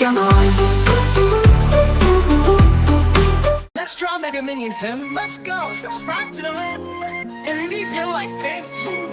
come on. Let's draw Mega Minion, Tim. Let's go. Subscribe to the link and leave your like, thank you.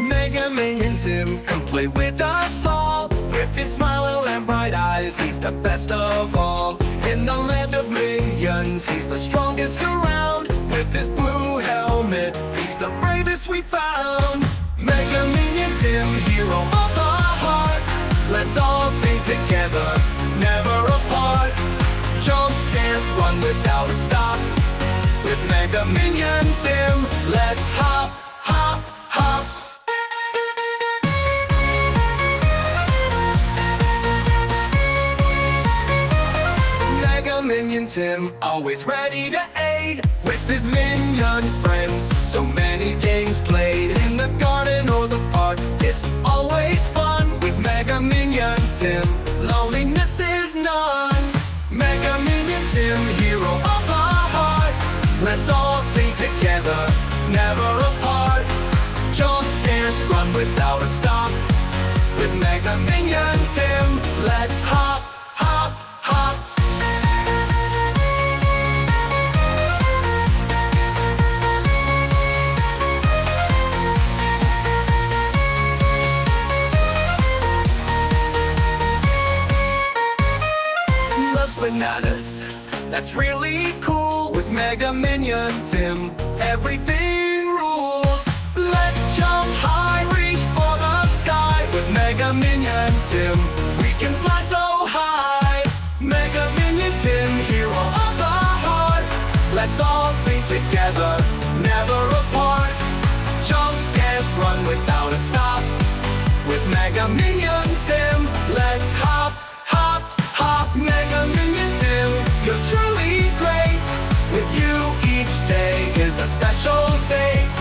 Mega Minion Tim, come play with us all. With his smile and bright eyes, he's the best of all. In the land of minions, he's the strongest around. With his blue helmet, he's the bravest we found. Mega Minion Tim, hero of the heart. Let's all sing together, never apart. Jump, dance, run without a stop. With Mega Minion Tim, let's hop, hop, hop. Mega Minion Tim, always ready to aid. With his minion friends, so many games played. In the garden or the park, it's always fun. With Mega Minion Tim, loneliness is none. Mega Minion Tim, hero of the heart. Let's all sing together, never apart. Jump, dance, run without a stop. With Mega Minion Tim, let's hop, hop, hop. Loves bananas, that's really cool. With Mega Minion Tim, everything rules. Let's jump high, reach for the sky. With Mega Minion Tim, we can fly so high. Mega Minion Tim, hero of the heart. Let's all sing together, never apart. Jump, dance, run without a stop. With Mega Minion Tim, let's hop, hop, hop. Mega Minion Tim, you're truly great. With you each day is a special date.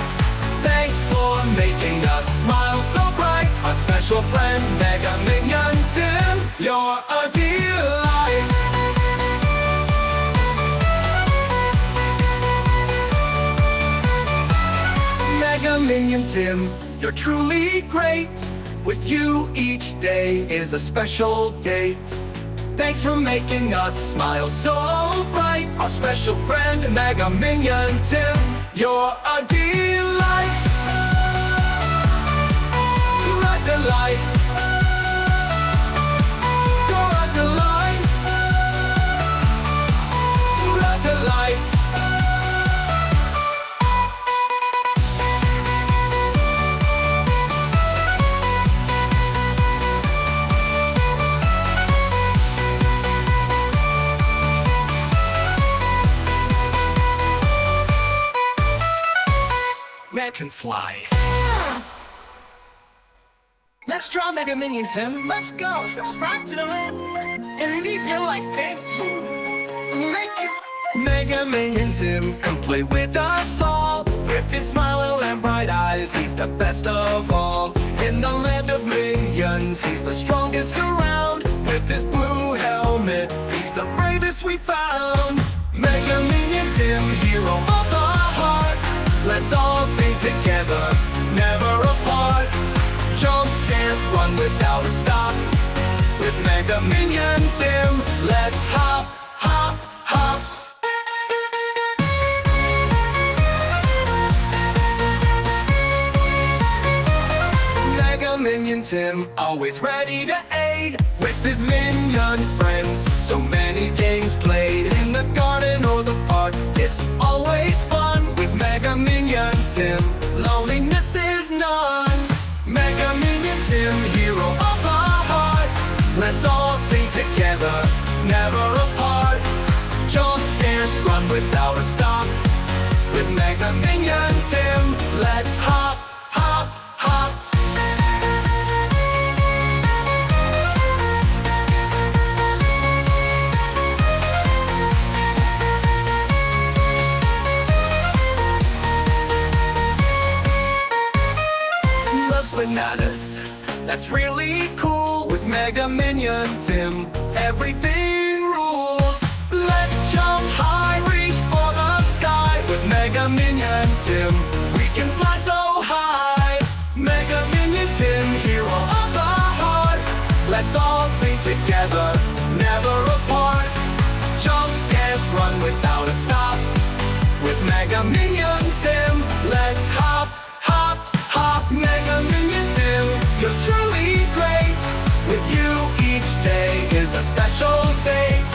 Thanks for making us smile so bright. Our special friend Mega Minion Tim, you're a delight. Mega Minion Tim, you're truly great. With you each day is a special date. Thanks for making us smile so bright. Our special friend Mega Minion Tim, you're a delight. You're a delight. You're a delight. You're a delight. Man can fly. Let's draw Mega Minion Tim. Let's go. Subscribe to the link and leave your like, thank you. Mega Minion Tim, come play with us all. With his smile and bright eyes, he's the best of all. In the land of minions, he's the strongest around. With his blue helmet, he's the bravest we found. Mega Minion Tim, hero of the heart. Let's all sing together, never apart. Jump, dance, run without a stop. With Mega Minion Tim, let's hop, hop, hop. Mega Minion Tim, always ready to aid. With his minion friends, so many games played. In the garden or the park, it's always fun. With Mega Minion Tim, loneliness is none. Mega Minion Tim, hero of the heart. Let's all sing together, never apart. Jump, dance, run without a stop. With Mega Minion Tim, let's hop, hop, hop. Bananas, that's really cool. With Mega Minion Tim, everything rules. Let's jump high, reach for the sky. With Mega Minion Tim, we can fly so high. Mega Minion Tim, hero of the heart. Let's all sing together, never apart. Jump, dance, run without a stop. With Mega Minion Tim, let's hop, hop, hop. Mega Minion Tim, you're truly great. With you each day is a special date.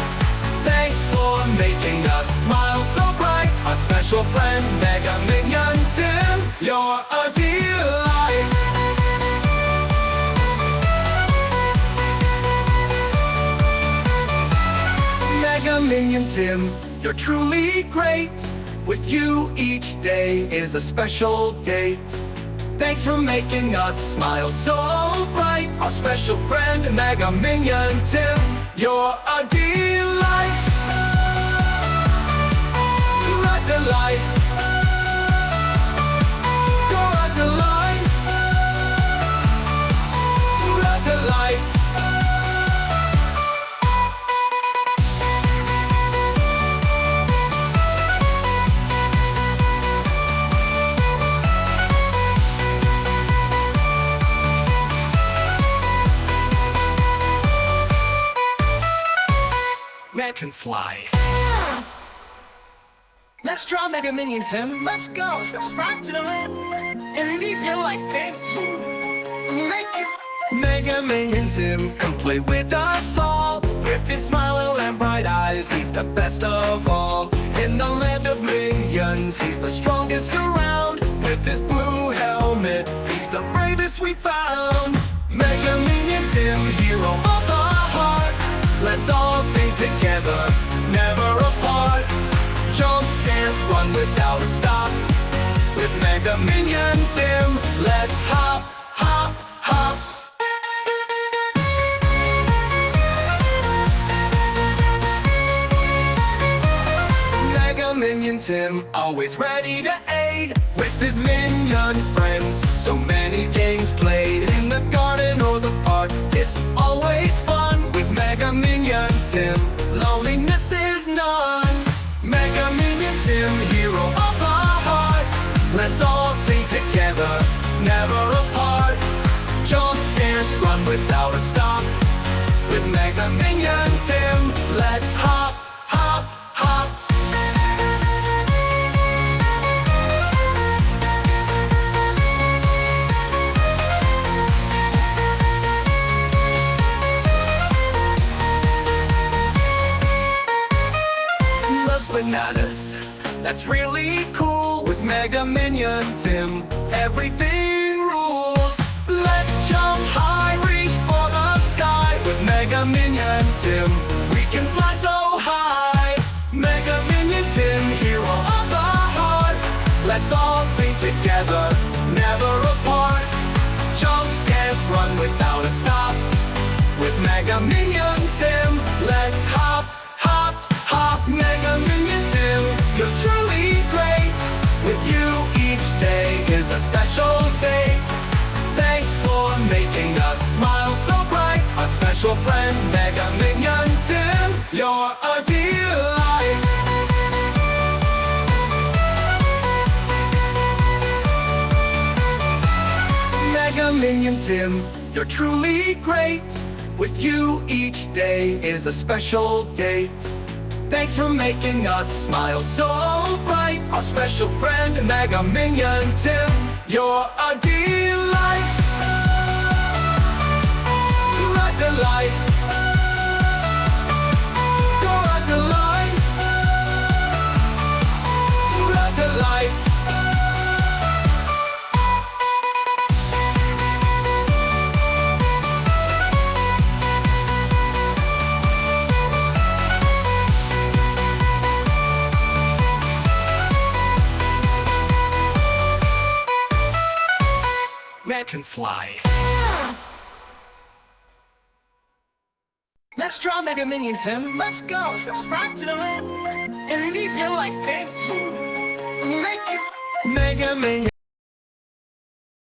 Thanks for making us smile so bright. Our special friend Mega Minion Tim, you're a delight. Mega Minion Tim, you're truly great. With you each day is a special date. Thanks for making us smile so bright. Our special friend Mega Minion Tim, you're a delight. You're a delight. You're a delight. You're a delight. Man can fly. Let's draw Mega Minion Tim. Let's go. Subscribe to the link and leave your like. Thank you. Mega Minion Tim, come play with us all. With his smile and bright eyes, he's the best of all. In the land of minions, he's the strongest around. With his blue helmet, he's the bravest we found. Mega Minion Tim, hero of the heart. Let's all sing together, never apart. Jump, dance, run without a stop. With Mega Minion Tim, let's hop, hop, hop. Mega Minion Tim, always ready to aid. With his minion friends, so many games played. In the garden or the park, it's always fun. With Mega Minion Tim, loneliness is none. Mega Minion Tim, hero of the heart. Let's all sing together, never apart. Jump, dance, run without a stop. With Mega Minion Tim, let's hop, hop, hop. Bananas, that's really cool. With Mega Minion Tim, everything rules. Let's jump high, reach for the sky. With Mega Minion Tim, we can fly so high. Mega Minion Tim, hero of the heart. Let's all sing together, never apart. Jump, dance, run without a stop. With Mega Minion Tim, let's hop, hop, hop. Mega Minion Tim, you're truly great. With you each day is a special date. Thanks for making us smile so bright. Our special friend Mega Minion Tim, you're a delight. Mega Minion Tim, you're truly great. With you each day is a special date. Thanks for making us smile so bright. Our special friend Mega Minion Tim, you're a delight. You're a delight. You're a delight. You're a delight. Man can fly. Let's draw Mega Minion Tim. Let's go. Subscribe to the link and leave your like. Thank you. Mega Minion.